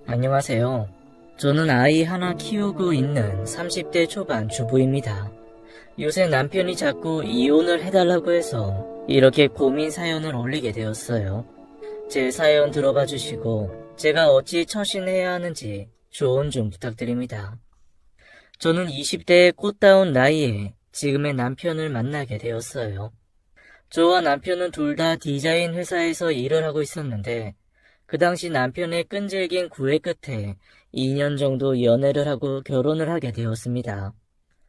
안녕하세요. 저는 아이 하나 키우고 있는 30대 초반 주부입니다. 요새 남편이 자꾸 이혼을 해달라고 해서 이렇게 고민 사연을 올리게 되었어요. 제 사연 들어봐 주시고 제가 어찌 처신해야 하는지 조언 좀 부탁드립니다. 저는 20대의 꽃다운 나이에 지금의 남편을 만나게 되었어요. 저와 남편은 둘 다 디자인 회사에서 일을 하고 있었는데 그 당시 남편의 끈질긴 구애 끝에 2년 정도 연애를 하고 결혼을 하게 되었습니다.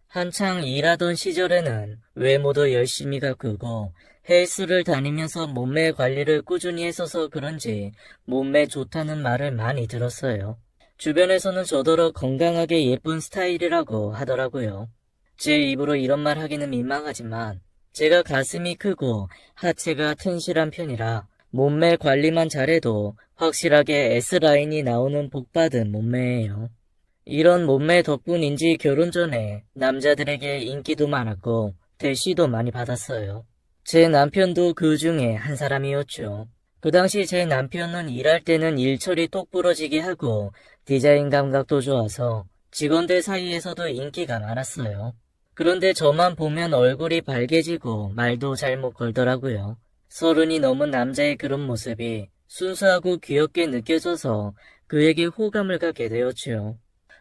한창 일하던 시절에는 외모도 열심히 가꾸고 헬스를 다니면서 몸매 관리를 꾸준히 했어서 그런지 몸매 좋다는 말을 많이 들었어요. 주변에서는 저더러 건강하게 예쁜 스타일이라고 하더라고요. 제 입으로 이런 말 하기는 민망하지만 제가 가슴이 크고 하체가 튼실한 편이라 몸매 관리만 잘해도 확실하게 S라인이 나오는 복받은 몸매예요. 이런 몸매 덕분인지 결혼 전에 남자들에게 인기도 많았고 대시도 많이 받았어요. 제 남편도 그 중에 한 사람이었죠. 그 당시 제 남편은 일할 때는 일처리 똑부러지게 하고 디자인 감각도 좋아서 직원들 사이에서도 인기가 많았어요. 그런데 저만 보면 얼굴이 발개지고 말도 잘 못 걸더라고요. 30이 넘은 남자의 그런 모습이 순수하고 귀엽게 느껴져서 그에게 호감을 갖게 되었죠.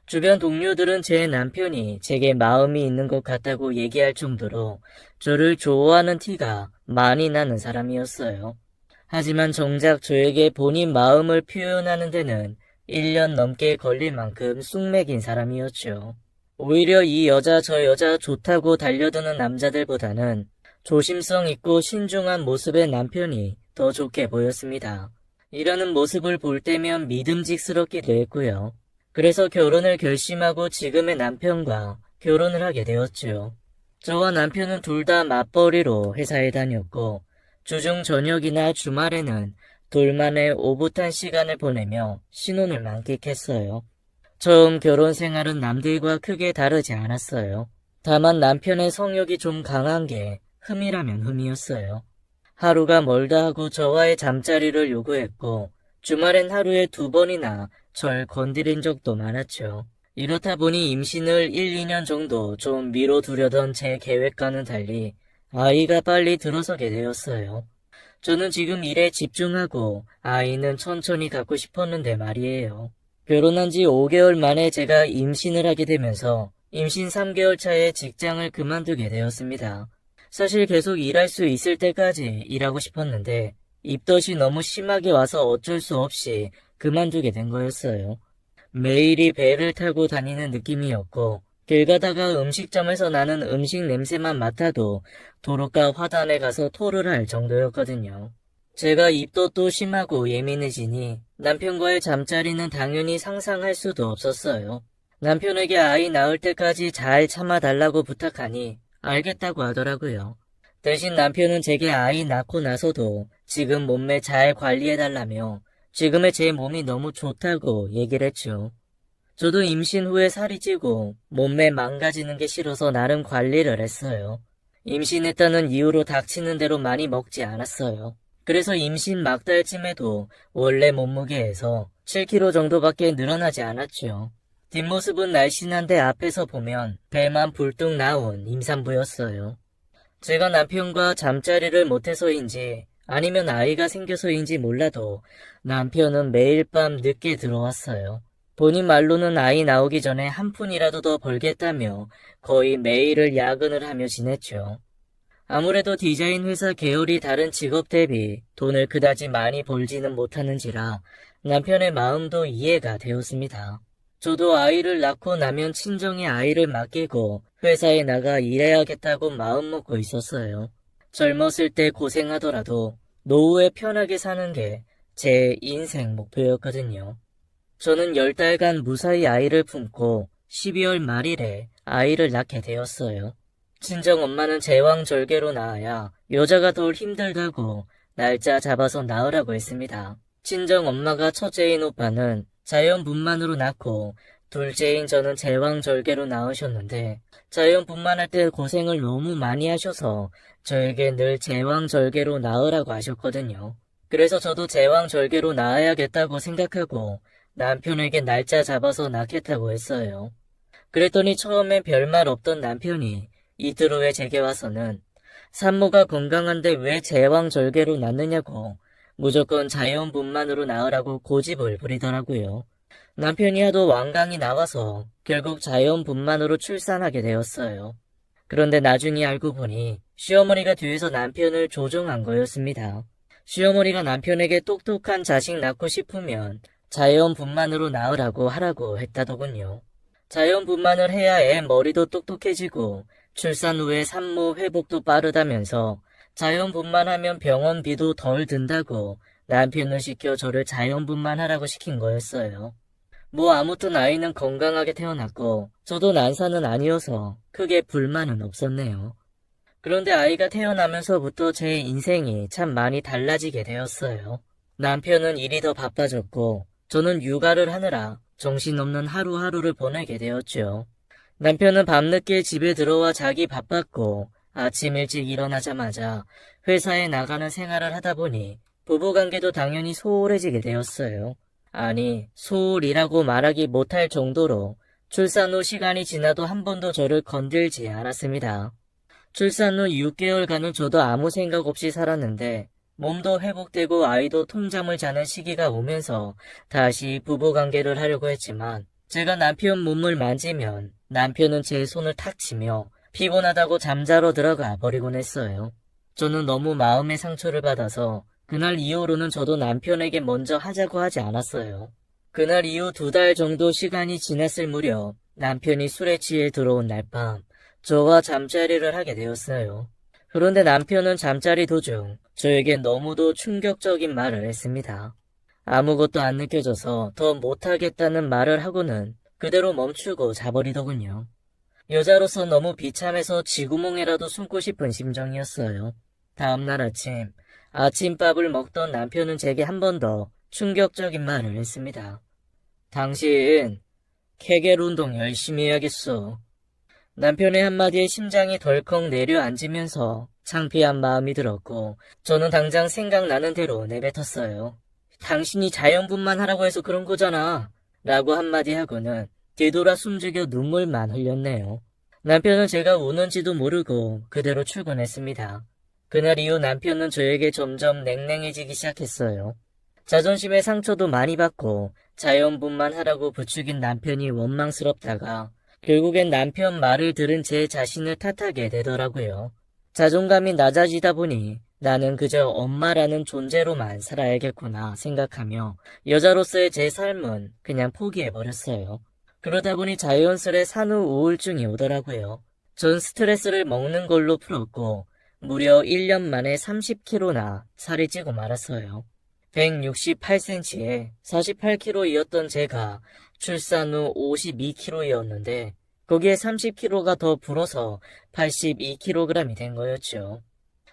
주변 동료들은 제 남편이 제게 마음이 있는 것 같다고 얘기할 정도로 저를 좋아하는 티가 많이 나는 사람이었어요. 하지만 정작 저에게 본인 마음을 표현하는 데는 1년 넘게 걸릴 만큼 쑥맥인 사람이었죠. 오히려 이 여자 저 여자 좋다고 달려드는 남자들보다는 조심성 있고 신중한 모습의 남편이 더 좋게 보였습니다. 이러는 모습을 볼 때면 믿음직스럽기도 했고요. 그래서 결혼을 결심하고 지금의 남편과 결혼을 하게 되었죠. 저와 남편은 둘 다 맞벌이로 회사에 다녔고 주중 저녁이나 주말에는 둘만의 오붓한 시간을 보내며 신혼을 만끽했어요. 처음 결혼 생활은 남들과 크게 다르지 않았어요. 다만 남편의 성욕이 좀 강한 게 흠이라면 흠이었어요. 하루가 멀다 하고 저와의 잠자리를 요구했고 주말엔 하루에 2번이나 절 건드린 적도 많았죠. 이렇다 보니 임신을 1, 2년 정도 좀 미뤄두려던 제 계획과는 달리 아이가 빨리 들어서게 되었어요. 저는 지금 일에 집중하고 아이는 천천히 갖고 싶었는데 말이에요. 결혼한 지 5개월 만에 제가 임신을 하게 되면서 임신 3개월 차에 직장을 그만두게 되었습니다. 사실 계속 일할 수 있을 때까지 일하고 싶었는데 입덧이 너무 심하게 와서 어쩔 수 없이 그만두게 된 거였어요. 매일이 배를 타고 다니는 느낌이었고 길 가다가 음식점에서 나는 음식 냄새만 맡아도 도로가 화단에 가서 토를 할 정도였거든요. 제가 입덧도 심하고 예민해지니 남편과의 잠자리는 당연히 상상할 수도 없었어요. 남편에게 아이 낳을 때까지 잘 참아달라고 부탁하니 알겠다고 하더라고요. 대신 남편은 제게 아이 낳고 나서도 지금 몸매 잘 관리해달라며 지금의 제 몸이 너무 좋다고 얘기를 했죠. 저도 임신 후에 살이 찌고 몸매 망가지는 게 싫어서 나름 관리를 했어요. 임신했다는 이유로 닥치는 대로 많이 먹지 않았어요. 그래서 임신 막달쯤에도 원래 몸무게에서 7kg 정도밖에 늘어나지 않았죠. 뒷모습은 날씬한데 앞에서 보면 배만 불뚝 나온 임산부였어요. 제가 남편과 잠자리를 못해서인지 아니면 아이가 생겨서인지 몰라도 남편은 매일 밤 늦게 들어왔어요. 본인 말로는 아이 나오기 전에 한 푼이라도 더 벌겠다며 거의 매일을 야근을 하며 지냈죠. 아무래도 디자인 회사 계열이 다른 직업 대비 돈을 그다지 많이 벌지는 못하는지라 남편의 마음도 이해가 되었습니다. 저도 아이를 낳고 나면 친정에 아이를 맡기고 회사에 나가 일해야겠다고 마음먹고 있었어요. 젊었을 때 고생하더라도 노후에 편하게 사는 게 제 인생 목표였거든요. 저는 10달간 무사히 아이를 품고 12월 말일에 아이를 낳게 되었어요. 친정 엄마는 제왕절개로 낳아야 여자가 덜 힘들다고 날짜 잡아서 낳으라고 했습니다. 친정 엄마가 첫째인 오빠는 자연분만으로 낳고 둘째인 저는 제왕절개로 낳으셨는데 자연분만할 때 고생을 너무 많이 하셔서 저에게 늘 제왕절개로 낳으라고 하셨거든요. 그래서 저도 제왕절개로 낳아야겠다고 생각하고 남편에게 날짜 잡아서 낳겠다고 했어요. 그랬더니 처음엔 별말 없던 남편이 이틀 후에 제게 와서는 산모가 건강한데 왜 제왕절개로 낳느냐고 무조건 자연분만으로 낳으라고 고집을 부리더라고요. 남편이 하도 완강히 나와서 결국 자연분만으로 출산하게 되었어요. 그런데 나중에 알고 보니 시어머니가 뒤에서 남편을 조종한 거였습니다. 시어머니가 남편에게 똑똑한 자식 낳고 싶으면 자연분만으로 낳으라고 하라고 했다더군요. 자연분만을 해야 애 머리도 똑똑해지고 출산 후에 산모 회복도 빠르다면서 자연분만하면 병원비도 덜 든다고 남편을 시켜 저를 자연분만하라고 시킨 거였어요. 뭐 아무튼 아이는 건강하게 태어났고 저도 난사는 아니어서 크게 불만은 없었네요. 그런데 아이가 태어나면서부터 제 인생이 참 많이 달라지게 되었어요. 남편은 일이 더 바빠졌고 저는 육아를 하느라 정신없는 하루하루를 보내게 되었죠. 남편은 밤늦게 집에 들어와 자기 바빴고 아침 일찍 일어나자마자 회사에 나가는 생활을 하다 보니 부부관계도 당연히 소홀해지게 되었어요. 아니, 소홀이라고 말하기 못할 정도로 출산 후 시간이 지나도 한 번도 저를 건들지 않았습니다. 출산 후 6개월간은 저도 아무 생각 없이 살았는데 몸도 회복되고 아이도 통잠을 자는 시기가 오면서 다시 부부관계를 하려고 했지만 제가 남편 몸을 만지면 남편은 제 손을 탁 치며 피곤하다고 잠자러 들어가 버리곤 했어요. 저는 너무 마음의 상처를 받아서 그날 이후로는 저도 남편에게 먼저 하자고 하지 않았어요. 그날 이후 2달 정도 시간이 지났을 무렵 남편이 술에 취해 들어온 날 밤 저와 잠자리를 하게 되었어요. 그런데 남편은 잠자리 도중 저에게 너무도 충격적인 말을 했습니다. 아무것도 안 느껴져서 더 못하겠다는 말을 하고는 그대로 멈추고 자버리더군요. 여자로서 너무 비참해서 쥐구멍에라도 숨고 싶은 심정이었어요. 다음날 아침밥을 먹던 남편은 제게 한 번 더 충격적인 말을 했습니다. 당신 케겔 운동 열심히 해야겠어. 남편의 한마디에 심장이 덜컥 내려앉으면서 창피한 마음이 들었고 저는 당장 생각나는 대로 내뱉었어요. 당신이 자연분만하라고 해서 그런 거잖아. 라고 한마디 하고는 뒤돌아 숨죽여 눈물만 흘렸네요. 남편은 제가 우는지도 모르고 그대로 출근했습니다. 그날 이후 남편은 저에게 점점 냉랭해지기 시작했어요. 자존심의 상처도 많이 받고 자연분만하라고 부추긴 남편이 원망스럽다가 결국엔 남편 말을 들은 제 자신을 탓하게 되더라고요. 자존감이 낮아지다 보니 나는 그저 엄마라는 존재로만 살아야겠구나 생각하며 여자로서의 제 삶은 그냥 포기해버렸어요. 그러다 보니 자연스레 산후 우울증이 오더라고요. 전 스트레스를 먹는 걸로 풀었고 무려 1년 만에 30kg나 살이 찌고 말았어요. 168cm에 48kg이었던 제가 출산 후 52kg이었는데 거기에 30kg가 더 불어서 82kg이 된 거였죠.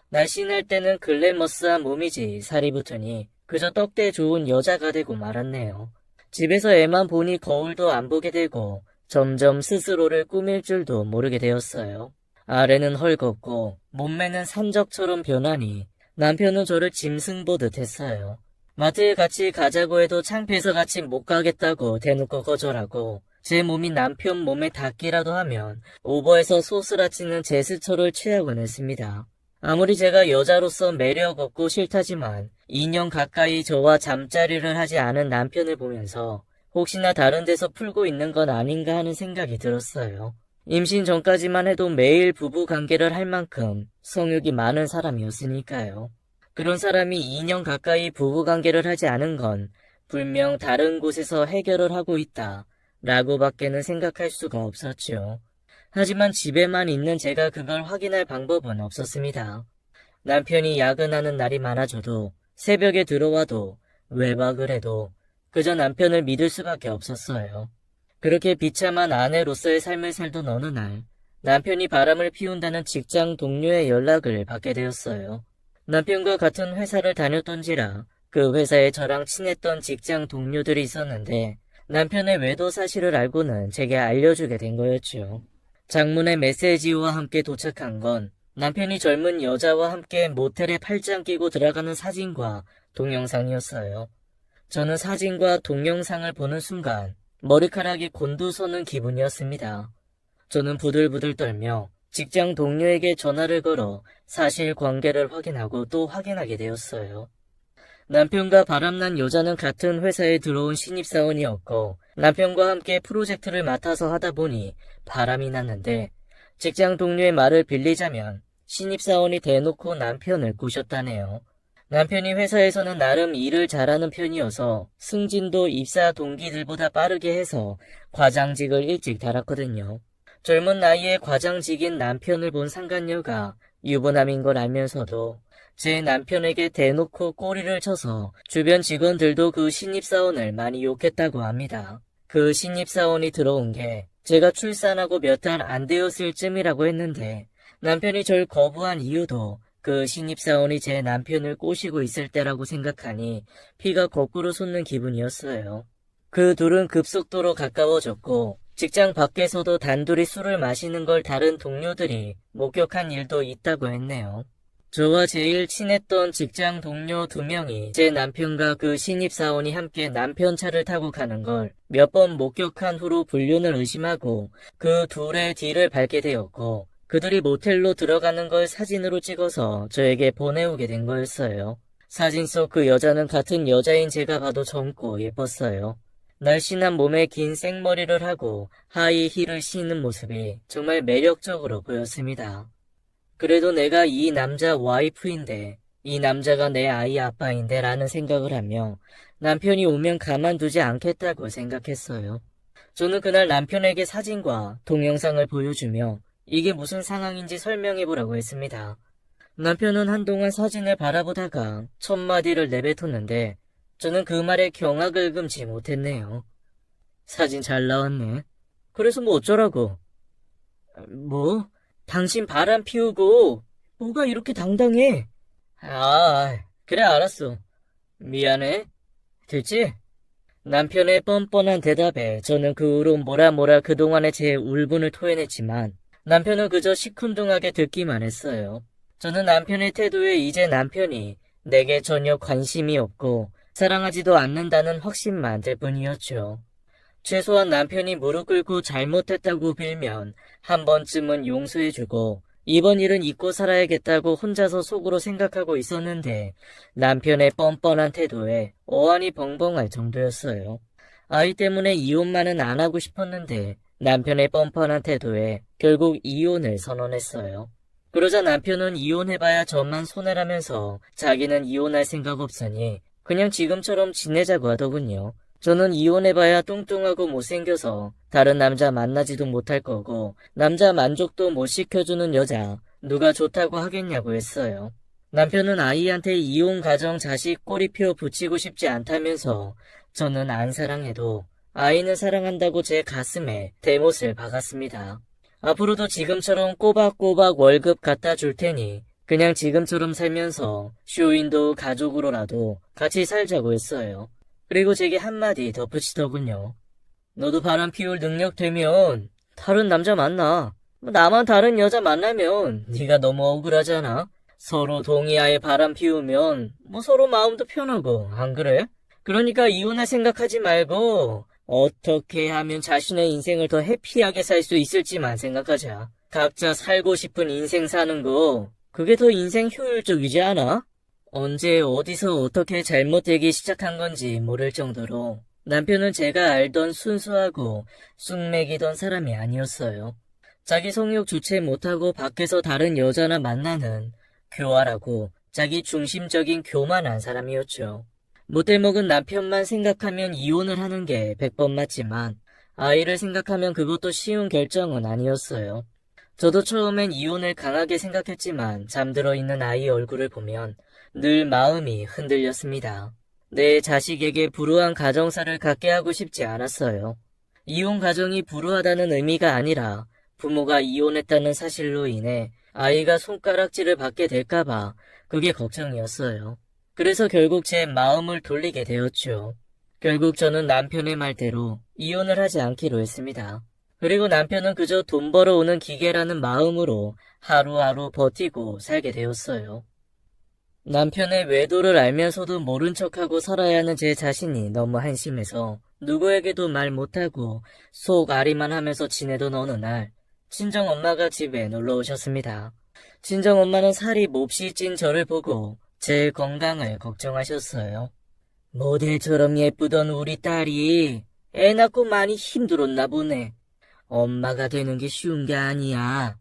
날씬할 때는 글래머스한 몸이지 살이 붙으니 그저 떡대 좋은 여자가 되고 말았네요. 집에서 애만 보니 거울도 안 보게 되고 점점 스스로를 꾸밀 줄도 모르게 되었어요. 아래는 헐겁고 몸매는 산적처럼 변하니 남편은 저를 짐승 보듯 했어요. 마트에 같이 가자고 해도 창피해서 같이 못 가겠다고 대놓고 거절하고 제 몸이 남편 몸에 닿기라도 하면 오버해서 소스라치는 제스처를 취하곤 했습니다. 아무리 제가 여자로서 매력 없고 싫다지만 2년 가까이 저와 잠자리를 하지 않은 남편을 보면서 혹시나 다른 데서 풀고 있는 건 아닌가 하는 생각이 들었어요. 임신 전까지만 해도 매일 부부 관계를 할 만큼 성욕이 많은 사람이었으니까요. 그런 사람이 2년 가까이 부부 관계를 하지 않은 건 분명 다른 곳에서 해결을 하고 있다 라고 밖에는 생각할 수가 없었죠. 하지만 집에만 있는 제가 그걸 확인할 방법은 없었습니다. 남편이 야근하는 날이 많아져도 새벽에 들어와도 외박을 해도 그저 남편을 믿을 수밖에 없었어요. 그렇게 비참한 아내로서의 삶을 살던 어느 날 남편이 바람을 피운다는 직장 동료의 연락을 받게 되었어요. 남편과 같은 회사를 다녔던지라 그 회사에 저랑 친했던 직장 동료들이 있었는데 남편의 외도 사실을 알고는 제게 알려주게 된 거였죠. 장문의 메시지와 함께 도착한 건 남편이 젊은 여자와 함께 모텔에 팔짱 끼고 들어가는 사진과 동영상이었어요. 저는 사진과 동영상을 보는 순간 머리카락이 곤두서는 기분이었습니다. 저는 부들부들 떨며 직장 동료에게 전화를 걸어 사실관계를 확인하고 또 확인하게 되었어요. 남편과 바람난 여자는 같은 회사에 들어온 신입사원이었고 남편과 함께 프로젝트를 맡아서 하다 보니 바람이 났는데 직장 동료의 말을 빌리자면 신입사원이 대놓고 남편을 꼬셨다네요. 남편이 회사에서는 나름 일을 잘하는 편이어서 승진도 입사 동기들보다 빠르게 해서 과장직을 일찍 달았거든요. 젊은 나이에 과장직인 남편을 본 상간녀가 유부남인 걸 알면서도 제 남편에게 대놓고 꼬리를 쳐서 주변 직원들도 그 신입사원을 많이 욕했다고 합니다. 그 신입사원이 들어온 게 제가 출산하고 몇 달 안 되었을 쯤이라고 했는데 남편이 절 거부한 이유도 그 신입사원이 제 남편을 꼬시고 있을 때라고 생각하니 피가 거꾸로 솟는 기분이었어요. 그 둘은 급속도로 가까워졌고 직장 밖에서도 단둘이 술을 마시는 걸 다른 동료들이 목격한 일도 있다고 했네요. 저와 제일 친했던 직장 동료 2명이 제 남편과 그 신입사원이 함께 남편 차를 타고 가는 걸 몇 번 목격한 후로 불륜을 의심하고 그 둘의 뒤를 밟게 되었고 그들이 모텔로 들어가는 걸 사진으로 찍어서 저에게 보내오게 된 거였어요. 사진 속 그 여자는 같은 여자인 제가 봐도 젊고 예뻤어요. 날씬한 몸에 긴 생머리를 하고 하이힐을 신는 모습이 정말 매력적으로 보였습니다. 그래도 내가 이 남자 와이프인데 이 남자가 내 아이 아빠인데 라는 생각을 하며 남편이 오면 가만두지 않겠다고 생각했어요. 저는 그날 남편에게 사진과 동영상을 보여주며 이게 무슨 상황인지 설명해보라고 했습니다. 남편은 한동안 사진을 바라보다가 첫마디를 내뱉었는데 저는 그 말에 경악을 금치 못했네요. 사진 잘 나왔네. 그래서 뭐 어쩌라고? 뭐? 당신 바람 피우고 뭐가 이렇게 당당해? 아, 그래 알았어. 미안해. 됐지? 남편의 뻔뻔한 대답에 저는 그 후로 뭐라 그동안의 제 울분을 토해냈지만 남편은 그저 시큰둥하게 듣기만 했어요. 저는 남편의 태도에 이제 남편이 내게 전혀 관심이 없고 사랑하지도 않는다는 확신만 들 뿐이었죠. 최소한 남편이 무릎 꿇고 잘못했다고 빌면 한 번쯤은 용서해주고 이번 일은 잊고 살아야겠다고 혼자서 속으로 생각하고 있었는데 남편의 뻔뻔한 태도에 어안이 벙벙할 정도였어요. 아이 때문에 이혼만은 안 하고 싶었는데 남편의 뻔뻔한 태도에 결국 이혼을 선언했어요. 그러자 남편은 이혼해봐야 저만 손해라면서 자기는 이혼할 생각 없으니 그냥 지금처럼 지내자고 하더군요. 저는 이혼해봐야 뚱뚱하고 못생겨서 다른 남자 만나지도 못할 거고 남자 만족도 못 시켜주는 여자 누가 좋다고 하겠냐고 했어요. 남편은 아이한테 이혼 가정 자식 꼬리표 붙이고 싶지 않다면서 저는 안 사랑해도 아이는 사랑한다고 제 가슴에 대못을 박았습니다. 앞으로도 지금처럼 꼬박꼬박 월급 갖다 줄 테니 그냥 지금처럼 살면서 쇼윈도우 가족으로라도 같이 살자고 했어요. 그리고 제게 한마디 덧붙이더군요. 너도 바람 피울 능력 되면 다른 남자 만나. 나만 다른 여자 만나면 네가 너무 억울하잖아. 서로 동의하에 바람 피우면 서로 마음도 편하고 안 그래? 그러니까 이혼할 생각하지 말고 어떻게 하면 자신의 인생을 더 해피하게 살 수 있을지만 생각하자. 각자 살고 싶은 인생 사는 거 그게 더 인생 효율적이지 않아? 언제 어디서 어떻게 잘못되기 시작한 건지 모를 정도로 남편은 제가 알던 순수하고 쑥맥이던 사람이 아니었어요. 자기 성욕 주체 못하고 밖에서 다른 여자나 만나는 교활하고 자기 중심적인 교만한 사람이었죠. 못돼먹은 남편만 생각하면 이혼을 하는 게 100번 맞지만 아이를 생각하면 그것도 쉬운 결정은 아니었어요. 저도 처음엔 이혼을 강하게 생각했지만 잠들어 있는 아이 얼굴을 보면 늘 마음이 흔들렸습니다. 내 자식에게 불우한 가정사를 갖게 하고 싶지 않았어요. 이혼 가정이 불우하다는 의미가 아니라 부모가 이혼했다는 사실로 인해 아이가 손가락질을 받게 될까봐 그게 걱정이었어요. 그래서 결국 제 마음을 돌리게 되었죠. 결국 저는 남편의 말대로 이혼을 하지 않기로 했습니다. 그리고 남편은 그저 돈 벌어오는 기계라는 마음으로 하루하루 버티고 살게 되었어요. 남편의 외도를 알면서도 모른 척하고 살아야 하는 제 자신이 너무 한심해서 누구에게도 말 못하고 속 아리만 하면서 지내던 어느 날 친정 엄마가 집에 놀러 오셨습니다. 친정 엄마는 살이 몹시 찐 저를 보고 제 건강을 걱정하셨어요. 모델처럼 예쁘던 우리 딸이 애 낳고 많이 힘들었나 보네. 엄마가 되는 게 쉬운 게 아니야.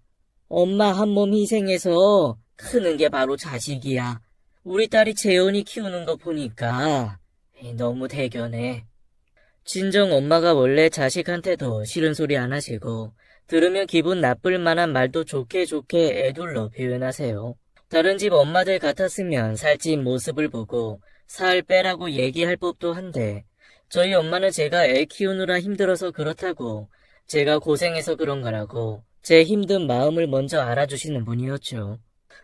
엄마 한 몸 희생해서 크는 게 바로 자식이야. 우리 딸이 재현이 키우는 거 보니까 너무 대견해. 친정 엄마가 원래 자식한테도 싫은 소리 안 하시고 들으면 기분 나쁠 만한 말도 좋게 좋게 애둘러 표현하세요. 다른 집 엄마들 같았으면 살찐 모습을 보고 살 빼라고 얘기할 법도 한데 저희 엄마는 제가 애 키우느라 힘들어서 그렇다고 제가 고생해서 그런 거라고 제 힘든 마음을 먼저 알아주시는 분이었죠.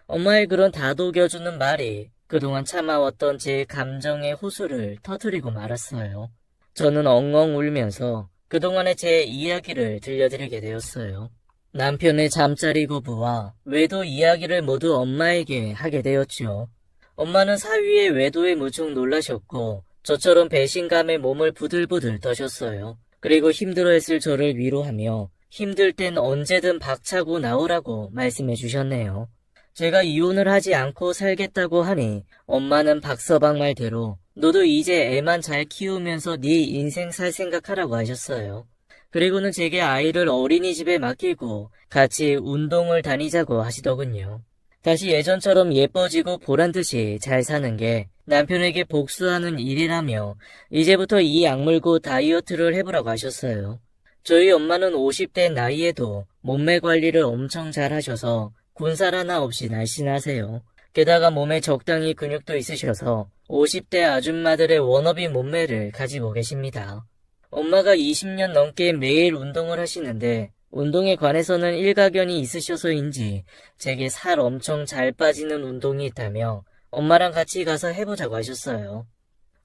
엄마의 그런 다독여주는 말이 그동안 참아왔던 제 감정의 호수를 터뜨리고 말았어요. 저는 엉엉 울면서 그동안의 제 이야기를 들려드리게 되었어요. 남편의 잠자리 거부와 외도 이야기를 모두 엄마에게 하게 되었죠. 엄마는 사위의 외도에 무척 놀라셨고 저처럼 배신감에 몸을 부들부들 떠셨어요. 그리고 힘들어했을 저를 위로하며 힘들 땐 언제든 박차고 나오라고 말씀해 주셨네요. 제가 이혼을 하지 않고 살겠다고 하니 엄마는 박서방 말대로 너도 이제 애만 잘 키우면서 네 인생 살 생각하라고 하셨어요. 그리고는 제게 아이를 어린이집에 맡기고 같이 운동을 다니자고 하시더군요. 다시 예전처럼 예뻐지고 보란듯이 잘 사는 게 남편에게 복수하는 일이라며 이제부터 이 약물고 다이어트를 해보라고 하셨어요. 저희 엄마는 50대 나이에도 몸매 관리를 엄청 잘 하셔서 군살 하나 없이 날씬하세요. 게다가 몸에 적당히 근육도 있으셔서 50대 아줌마들의 워너비 몸매를 가지고 계십니다. 엄마가 20년 넘게 매일 운동을 하시는데 운동에 관해서는 일가견이 있으셔서인지 제게 살 엄청 잘 빠지는 운동이 있다며 엄마랑 같이 가서 해보자고 하셨어요.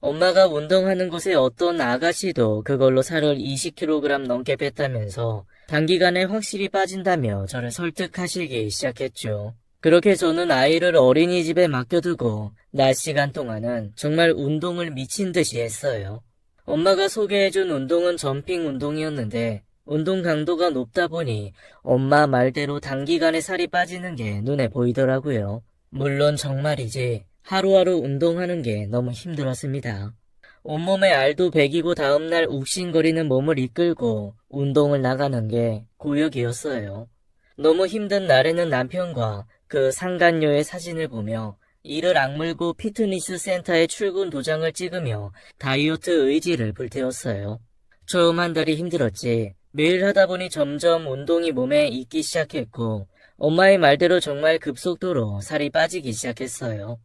엄마가 운동하는 곳에 어떤 아가씨도 그걸로 살을 20kg 넘게 뺐다면서 단기간에 확실히 빠진다며 저를 설득하시기 시작했죠. 그렇게 저는 아이를 어린이집에 맡겨두고 낮 시간 동안은 정말 운동을 미친 듯이 했어요. 엄마가 소개해준 운동은 점핑 운동이었는데 운동 강도가 높다 보니 엄마 말대로 단기간에 살이 빠지는 게 눈에 보이더라고요. 물론 정말이지 하루하루 운동하는 게 너무 힘들었습니다. 온몸에 알도 배기고 다음날 욱신거리는 몸을 이끌고 운동을 나가는 게 고역이었어요. 너무 힘든 날에는 남편과 그 상간녀의 사진을 보며 이를 악물고 피트니스 센터에 출근 도장을 찍으며 다이어트 의지를 불태웠어요. 처음 한 달이 힘들었지 매일 하다 보니 점점 운동이 몸에 익기 시작했고 엄마의 말대로 정말 급속도로 살이 빠지기 시작했어요.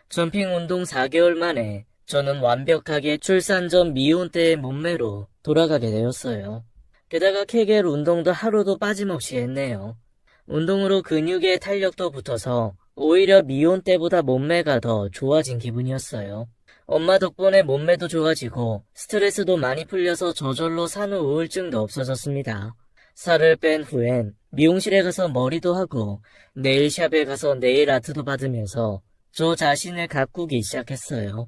점핑 운동 4개월 만에 저는 완벽하게 출산 전 미혼 때의 몸매로 돌아가게 되었어요. 게다가 케겔 운동도 하루도 빠짐없이 했네요. 운동으로 근육의 탄력도 붙어서 오히려 미혼 때보다 몸매가 더 좋아진 기분이었어요. 엄마 덕분에 몸매도 좋아지고 스트레스도 많이 풀려서 저절로 산후 우울증도 없어졌습니다. 살을 뺀 후엔 미용실에 가서 머리도 하고 네일샵에 가서 네일 아트도 받으면서 저 자신을 가꾸기 시작했어요.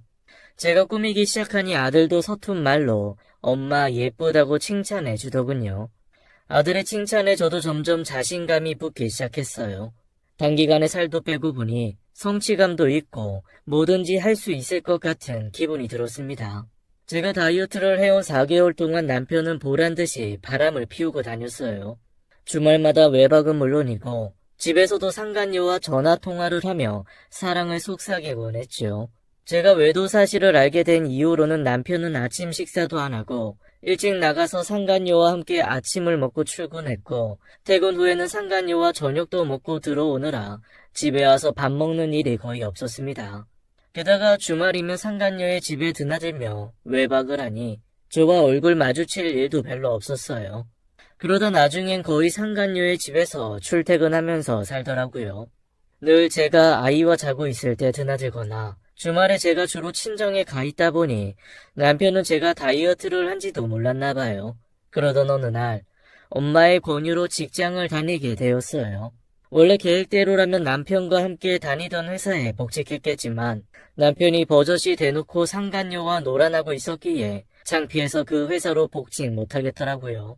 제가 꾸미기 시작하니 아들도 서툰 말로 엄마 예쁘다고 칭찬해 주더군요. 아들의 칭찬에 저도 점점 자신감이 붙기 시작했어요. 단기간에 살도 빼고 보니 성취감도 있고 뭐든지 할 수 있을 것 같은 기분이 들었습니다. 제가 다이어트를 해온 4개월 동안 남편은 보란듯이 바람을 피우고 다녔어요. 주말마다 외박은 물론이고 집에서도 상간녀와 전화통화를 하며 사랑을 속삭이곤 했죠. 제가 외도 사실을 알게 된 이후로는 남편은 아침 식사도 안 하고 일찍 나가서 상간녀와 함께 아침을 먹고 출근했고 퇴근 후에는 상간녀와 저녁도 먹고 들어오느라 집에 와서 밥 먹는 일이 거의 없었습니다. 게다가 주말이면 상간녀의 집에 드나들며 외박을 하니 저와 얼굴 마주칠 일도 별로 없었어요. 그러다 나중엔 거의 상간녀의 집에서 출퇴근하면서 살더라고요. 늘 제가 아이와 자고 있을 때 드나들거나 주말에 제가 주로 친정에 가 있다 보니 남편은 제가 다이어트를 한지도 몰랐나 봐요. 그러던 어느 날 엄마의 권유로 직장을 다니게 되었어요. 원래 계획대로라면 남편과 함께 다니던 회사에 복직했겠지만 남편이 버젓이 대놓고 상간녀와 놀아나고 있었기에 창피해서 그 회사로 복직 못하겠더라고요.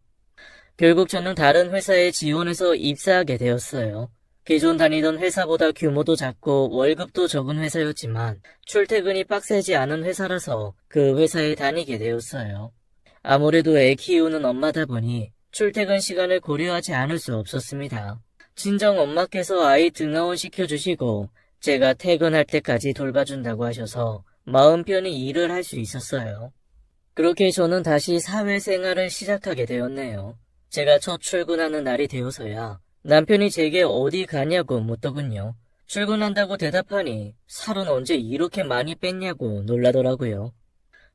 결국 저는 다른 회사에 지원해서 입사하게 되었어요. 기존 다니던 회사보다 규모도 작고 월급도 적은 회사였지만 출퇴근이 빡세지 않은 회사라서 그 회사에 다니게 되었어요. 아무래도 애 키우는 엄마다 보니 출퇴근 시간을 고려하지 않을 수 없었습니다. 친정 엄마께서 아이 등하원 시켜주시고 제가 퇴근할 때까지 돌봐준다고 하셔서 마음 편히 일을 할 수 있었어요. 그렇게 저는 다시 사회생활을 시작하게 되었네요. 제가 첫 출근하는 날이 되어서야 남편이 제게 어디 가냐고 묻더군요. 출근한다고 대답하니 살은 언제 이렇게 많이 뺐냐고 놀라더라고요.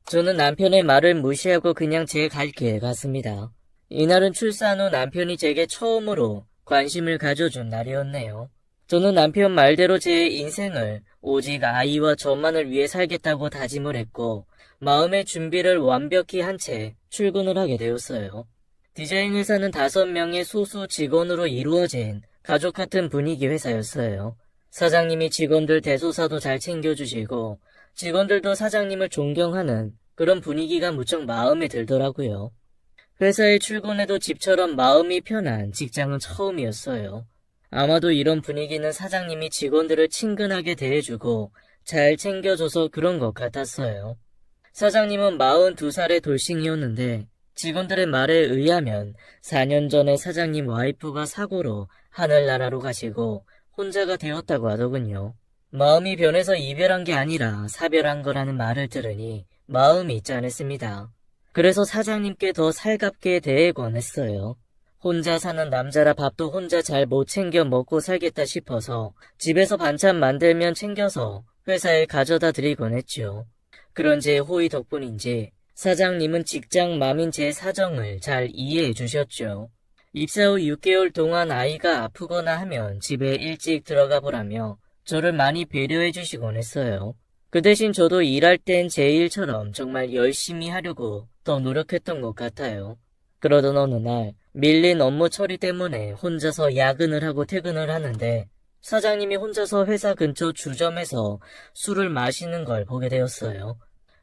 저는 남편의 말을 무시하고 그냥 제 갈 길 갔습니다. 이날은 출산 후 남편이 제게 처음으로 관심을 가져준 날이었네요. 저는 남편 말대로 제 인생을 오직 아이와 저만을 위해 살겠다고 다짐을 했고 마음의 준비를 완벽히 한 채 출근을 하게 되었어요. 디자인 회사는 5명의 소수 직원으로 이루어진 가족 같은 분위기 회사였어요. 사장님이 직원들 대소사도 잘 챙겨주시고 직원들도 사장님을 존경하는 그런 분위기가 무척 마음에 들더라고요. 회사에 출근해도 집처럼 마음이 편한 직장은 처음이었어요. 아마도 이런 분위기는 사장님이 직원들을 친근하게 대해주고 잘 챙겨줘서 그런 것 같았어요. 사장님은 42살의 돌싱이었는데 직원들의 말에 의하면 4년 전에 사장님 와이프가 사고로 하늘나라로 가시고 혼자가 되었다고 하더군요. 마음이 변해서 이별한 게 아니라 사별한 거라는 말을 들으니 마음이 짠했습니다. 그래서 사장님께 더 살갑게 대해곤 했어요. 혼자 사는 남자라 밥도 혼자 잘 못 챙겨 먹고 살겠다 싶어서 집에서 반찬 만들면 챙겨서 회사에 가져다 드리곤 했죠. 그런 제 호의 덕분인지 사장님은 직장맘인 제 사정을 잘 이해해 주셨죠. 입사 후 6개월 동안 아이가 아프거나 하면 집에 일찍 들어가 보라며 저를 많이 배려해 주시곤 했어요. 그 대신 저도 일할 땐 제 일처럼 정말 열심히 하려고 더 노력했던 것 같아요. 그러던 어느 날 밀린 업무 처리 때문에 혼자서 야근을 하고 퇴근을 하는데 사장님이 혼자서 회사 근처 주점에서 술을 마시는 걸 보게 되었어요.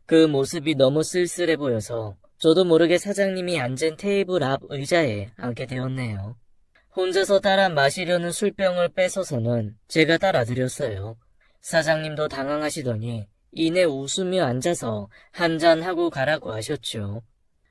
그 모습이 너무 쓸쓸해 보여서 저도 모르게 사장님이 앉은 테이블 앞 의자에 앉게 되었네요. 혼자서 따라 마시려는 술병을 뺏어서는 제가 따라 드렸어요. 사장님도 당황하시더니 이내 웃으며 앉아서 한잔하고 가라고 하셨죠.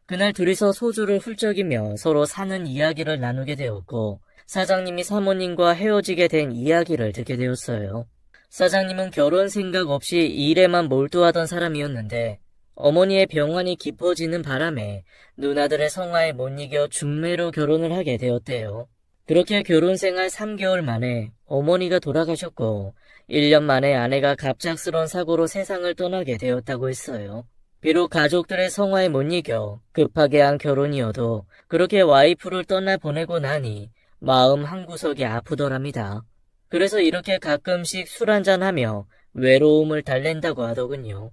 그날 둘이서 소주를 훌쩍이며 서로 사는 이야기를 나누게 되었고 사장님이 사모님과 헤어지게 된 이야기를 듣게 되었어요. 사장님은 결혼 생각 없이 일에만 몰두하던 사람이었는데 어머니의 병환이 깊어지는 바람에 누나들의 성화에 못 이겨 중매로 결혼을 하게 되었대요. 그렇게 결혼 생활 3개월 만에 어머니가 돌아가셨고 1년 만에 아내가 갑작스런 사고로 세상을 떠나게 되었다고 했어요. 비록 가족들의 성화에 못 이겨 급하게 한 결혼이어도 그렇게 와이프를 떠나보내고 나니 마음 한구석이 아프더랍니다. 그래서 이렇게 가끔씩 술 한잔하며 외로움을 달랜다고 하더군요.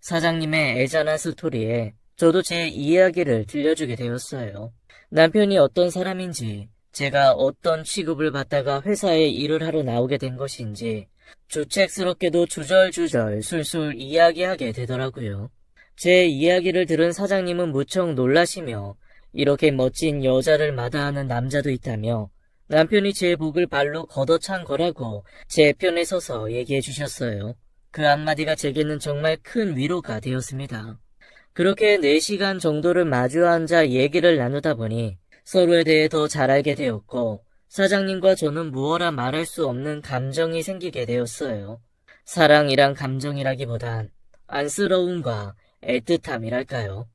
사장님의 애잔한 스토리에 저도 제 이야기를 들려주게 되었어요. 남편이 어떤 사람인지, 제가 어떤 취급을 받다가 회사에 일을 하러 나오게 된 것인지 주책스럽게도 주절주절 술술 이야기하게 되더라고요. 제 이야기를 들은 사장님은 무척 놀라시며 이렇게 멋진 여자를 마다하는 남자도 있다며 남편이 제 복을 발로 걷어찬 거라고 제 편에 서서 얘기해 주셨어요. 그 한마디가 제게는 정말 큰 위로가 되었습니다. 그렇게 4시간 정도를 마주 앉아 얘기를 나누다 보니 서로에 대해 더 잘 알게 되었고 사장님과 저는 무어라 말할 수 없는 감정이 생기게 되었어요. 사랑이란 감정이라기보단 안쓰러움과 애틋함이랄까요.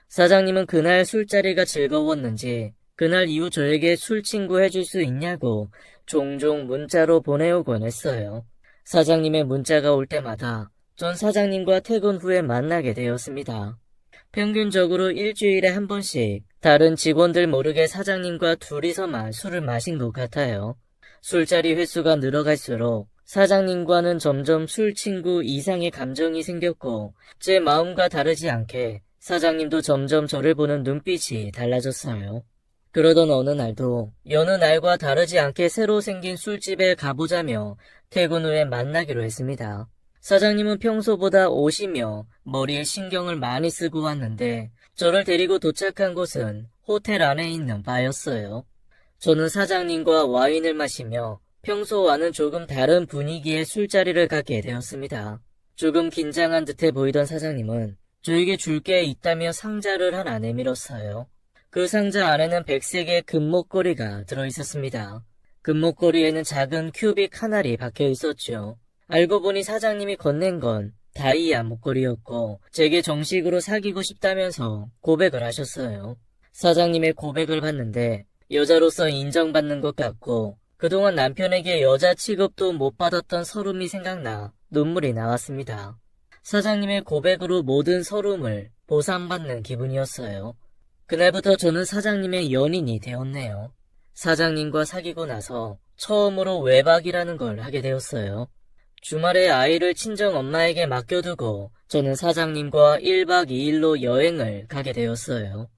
사장님은 그날 술자리가 즐거웠는지 그날 이후 저에게 술 친구 해줄 수 있냐고 종종 문자로 보내오곤 했어요. 사장님의 문자가 올 때마다 전 사장님과 퇴근 후에 만나게 되었습니다. 평균적으로 일주일에 한 번씩 다른 직원들 모르게 사장님과 둘이서만 술을 마신 것 같아요. 술자리 횟수가 늘어갈수록 사장님과는 점점 술 친구 이상의 감정이 생겼고 제 마음과 다르지 않게 사장님도 점점 저를 보는 눈빛이 달라졌어요. 그러던 어느 날도 여느 날과 다르지 않게 새로 생긴 술집에 가보자며 퇴근 후에 만나기로 했습니다. 사장님은 평소보다 옷이며 머리에 신경을 많이 쓰고 왔는데 저를 데리고 도착한 곳은 호텔 안에 있는 바였어요. 저는 사장님과 와인을 마시며 평소와는 조금 다른 분위기의 술자리를 갖게 되었습니다. 조금 긴장한 듯해 보이던 사장님은 저에게 줄 게 있다며 상자를 하나 내밀었어요. 그 상자 안에는 백색의 금목걸이가 들어있었습니다. 금목걸이에는 작은 큐빅 하나리 박혀 있었죠. 알고 보니 사장님이 건넨 건 다이아 목걸이였고 제게 정식으로 사귀고 싶다면서 고백을 하셨어요. 사장님의 고백을 받는데 여자로서 인정받는 것 같고 그동안 남편에게 여자 취급도 못 받았던 서름이 생각나 눈물이 나왔습니다. 사장님의 고백으로 모든 서름을 보상받는 기분이었어요. 그날부터 저는 사장님의 연인이 되었네요. 사장님과 사귀고 나서 처음으로 외박이라는 걸 하게 되었어요. 주말에 아이를 친정 엄마에게 맡겨두고 저는 사장님과 1박 2일로 여행을 가게 되었어요.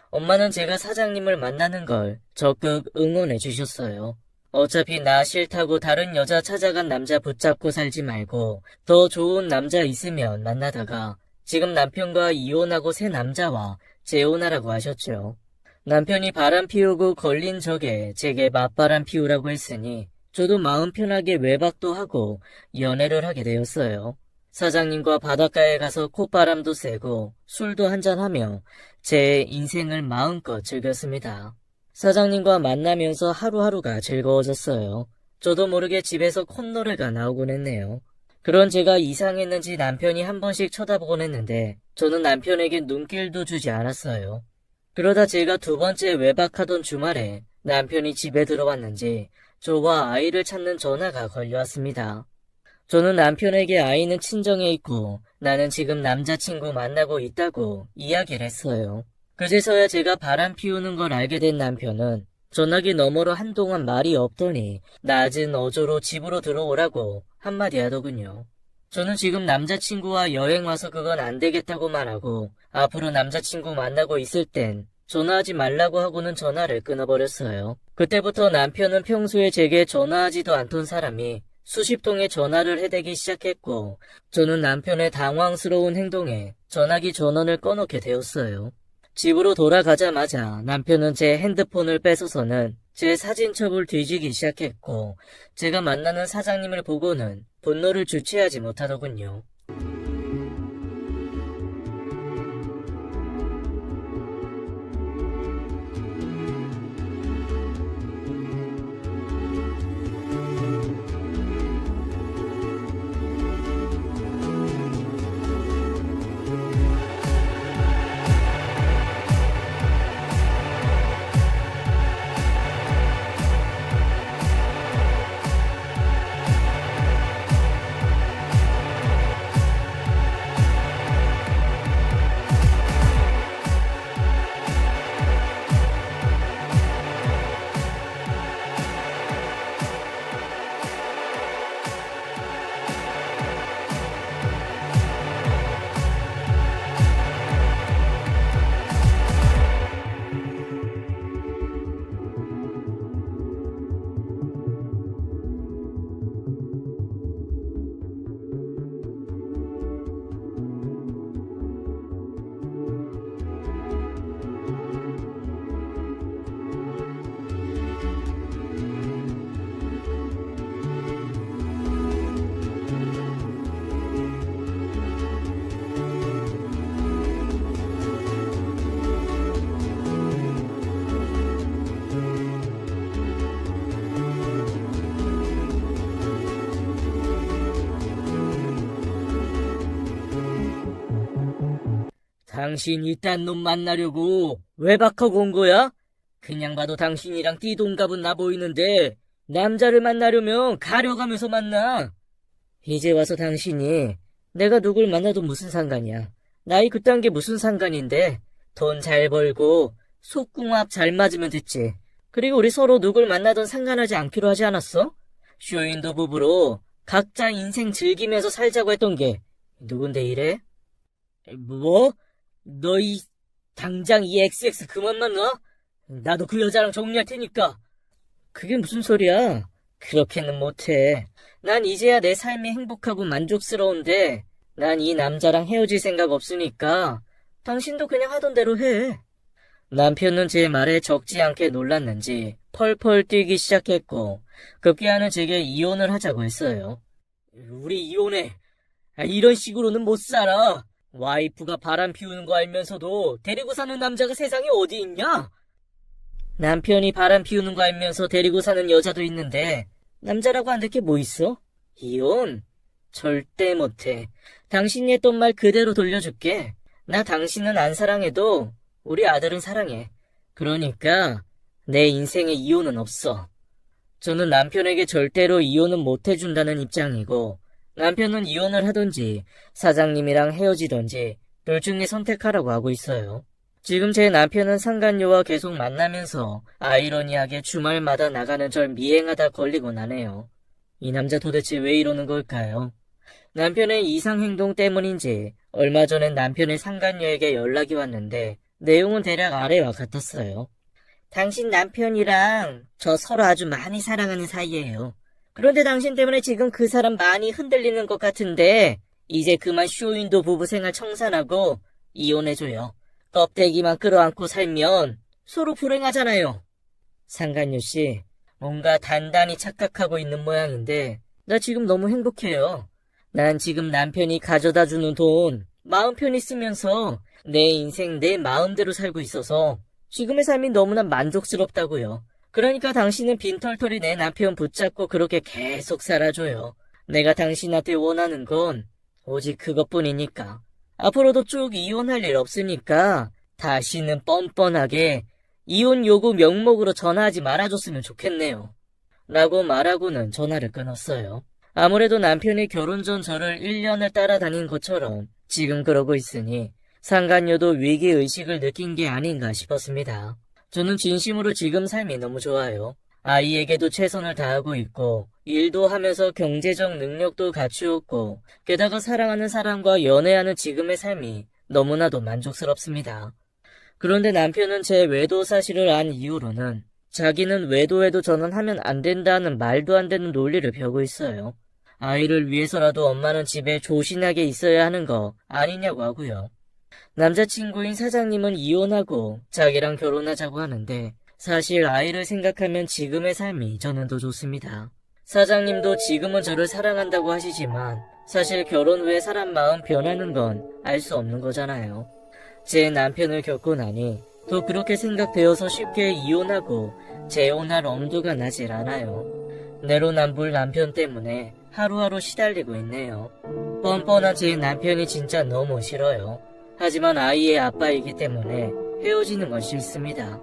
엄마는 제가 사장님을 만나는 걸 적극 응원해 주셨어요. 어차피 나 싫다고 다른 여자 찾아간 남자 붙잡고 살지 말고 더 좋은 남자 있으면 만나다가 지금 남편과 이혼하고 새 남자와 재혼하라고 하셨죠. 남편이 바람 피우고 걸린 적에 제게 맞바람 피우라고 했으니 저도 마음 편하게 외박도 하고 연애를 하게 되었어요. 사장님과 바닷가에 가서 콧바람도 쐬고 술도 한잔하며 제 인생을 마음껏 즐겼습니다. 사장님과 만나면서 하루하루가 즐거워졌어요. 저도 모르게 집에서 콧노래가 나오곤 했네요. 그런 제가 이상했는지 남편이 한 번씩 쳐다보곤 했는데 저는 남편에게 눈길도 주지 않았어요. 그러다 제가 두 번째 외박하던 주말에 남편이 집에 들어왔는지 저와 아이를 찾는 전화가 걸려왔습니다. 저는 남편에게 아이는 친정에 있고 나는 지금 남자친구 만나고 있다고 이야기를 했어요. 그제서야 제가 바람 피우는 걸 알게 된 남편은 전화기 너머로 한동안 말이 없더니 낮은 어조로 집으로 들어오라고 한마디 하더군요. 저는 지금 남자친구와 여행 와서 그건 안 되겠다고 말하고 앞으로 남자친구 만나고 있을 땐 전화하지 말라고 하고는 전화를 끊어버렸어요. 그때부터 남편은 평소에 제게 전화하지도 않던 사람이 수십 통의 전화를 해대기 시작했고 저는 남편의 당황스러운 행동에 전화기 전원을 꺼놓게 되었어요. 집으로 돌아가자마자 남편은 제 핸드폰을 뺏어서는 제 사진첩을 뒤지기 시작했고 제가 만나는 사장님을 보고는 분노를 주체하지 못하더군요. 당신 이딴 놈 만나려고 외박하고 온 거야? 그냥 봐도 당신이랑 띠동갑은 나 보이는데 남자를 만나려면 가려가면서 만나. 이제 와서 당신이 내가 누굴 만나도 무슨 상관이야. 나이 그딴 게 무슨 상관인데 돈 잘 벌고 속궁합 잘 맞으면 됐지. 그리고 우리 서로 누굴 만나든 상관하지 않기로 하지 않았어? 쇼윈도 부부로 각자 인생 즐기면서 살자고 했던 게 누군데 이래? 뭐? 너희 당장 이 XX 그만 만나? 나도 그 여자랑 정리할 테니까. 그게 무슨 소리야? 그렇게는 못해. 난 이제야 내 삶이 행복하고 만족스러운데 난 이 남자랑 헤어질 생각 없으니까 당신도 그냥 하던 대로 해. 남편은 제 말에 적지 않게 놀랐는지 펄펄 뛰기 시작했고 급기야는 제게 이혼을 하자고 했어요. 우리 이혼해. 이런 식으로는 못 살아. 와이프가 바람 피우는 거 알면서도 데리고 사는 남자가 세상에 어디 있냐? 남편이 바람 피우는 거 알면서 데리고 사는 여자도 있는데 남자라고 안 될 게 뭐 있어? 이혼? 절대 못해. 당신이 했던 말 그대로 돌려줄게. 나 당신은 안 사랑해도 우리 아들은 사랑해. 그러니까 내 인생에 이혼은 없어. 저는 남편에게 절대로 이혼은 못 해준다는 입장이고 남편은 이혼을 하든지 사장님이랑 헤어지든지 둘 중에 선택하라고 하고 있어요. 지금 제 남편은 상간녀와 계속 만나면서 아이러니하게 주말마다 나가는 절 미행하다 걸리고 나네요. 이 남자 도대체 왜 이러는 걸까요? 남편의 이상 행동 때문인지 얼마 전엔 남편의 상간녀에게 연락이 왔는데 내용은 대략 아래와 같았어요. 당신 남편이랑 저 서로 아주 많이 사랑하는 사이예요. 그런데 당신 때문에 지금 그 사람 많이 흔들리는 것 같은데 이제 그만 쇼윈도 부부 생활 청산하고 이혼해줘요. 껍데기만 끌어안고 살면 서로 불행하잖아요. 상간녀 씨, 뭔가 단단히 착각하고 있는 모양인데 나 지금 너무 행복해요. 난 지금 남편이 가져다주는 돈 마음 편히 쓰면서 내 인생 내 마음대로 살고 있어서 지금의 삶이 너무나 만족스럽다고요. 그러니까 당신은 빈털털이 내 남편 붙잡고 그렇게 계속 살아줘요. 내가 당신한테 원하는 건 오직 그것뿐이니까. 앞으로도 쭉 이혼할 일 없으니까 다시는 뻔뻔하게 이혼 요구 명목으로 전화하지 말아줬으면 좋겠네요. 라고 말하고는 전화를 끊었어요. 아무래도 남편이 결혼 전 저를 1년을 따라다닌 것처럼 지금 그러고 있으니 상간녀도 위기의식을 느낀 게 아닌가 싶었습니다. 저는 진심으로 지금 삶이 너무 좋아요. 아이에게도 최선을 다하고 있고 일도 하면서 경제적 능력도 갖추었고 게다가 사랑하는 사람과 연애하는 지금의 삶이 너무나도 만족스럽습니다. 그런데 남편은 제 외도 사실을 안 이후로는 자기는 외도해도 저는 하면 안 된다는 말도 안 되는 논리를 펴고 있어요. 아이를 위해서라도 엄마는 집에 조신하게 있어야 하는 거 아니냐고 하고요. 남자친구인 사장님은 이혼하고 자기랑 결혼하자고 하는데 사실 아이를 생각하면 지금의 삶이 저는 더 좋습니다. 사장님도 지금은 저를 사랑한다고 하시지만 사실 결혼 후에 사람 마음 변하는 건 알 수 없는 거잖아요. 제 남편을 겪고 나니 또 그렇게 생각되어서 쉽게 이혼하고 재혼할 엄두가 나질 않아요. 내로남불 남편 때문에 하루하루 시달리고 있네요. 뻔뻔한 제 남편이 진짜 너무 싫어요. 하지만 아이의 아빠이기 때문에 헤어지는 건 싫습니다.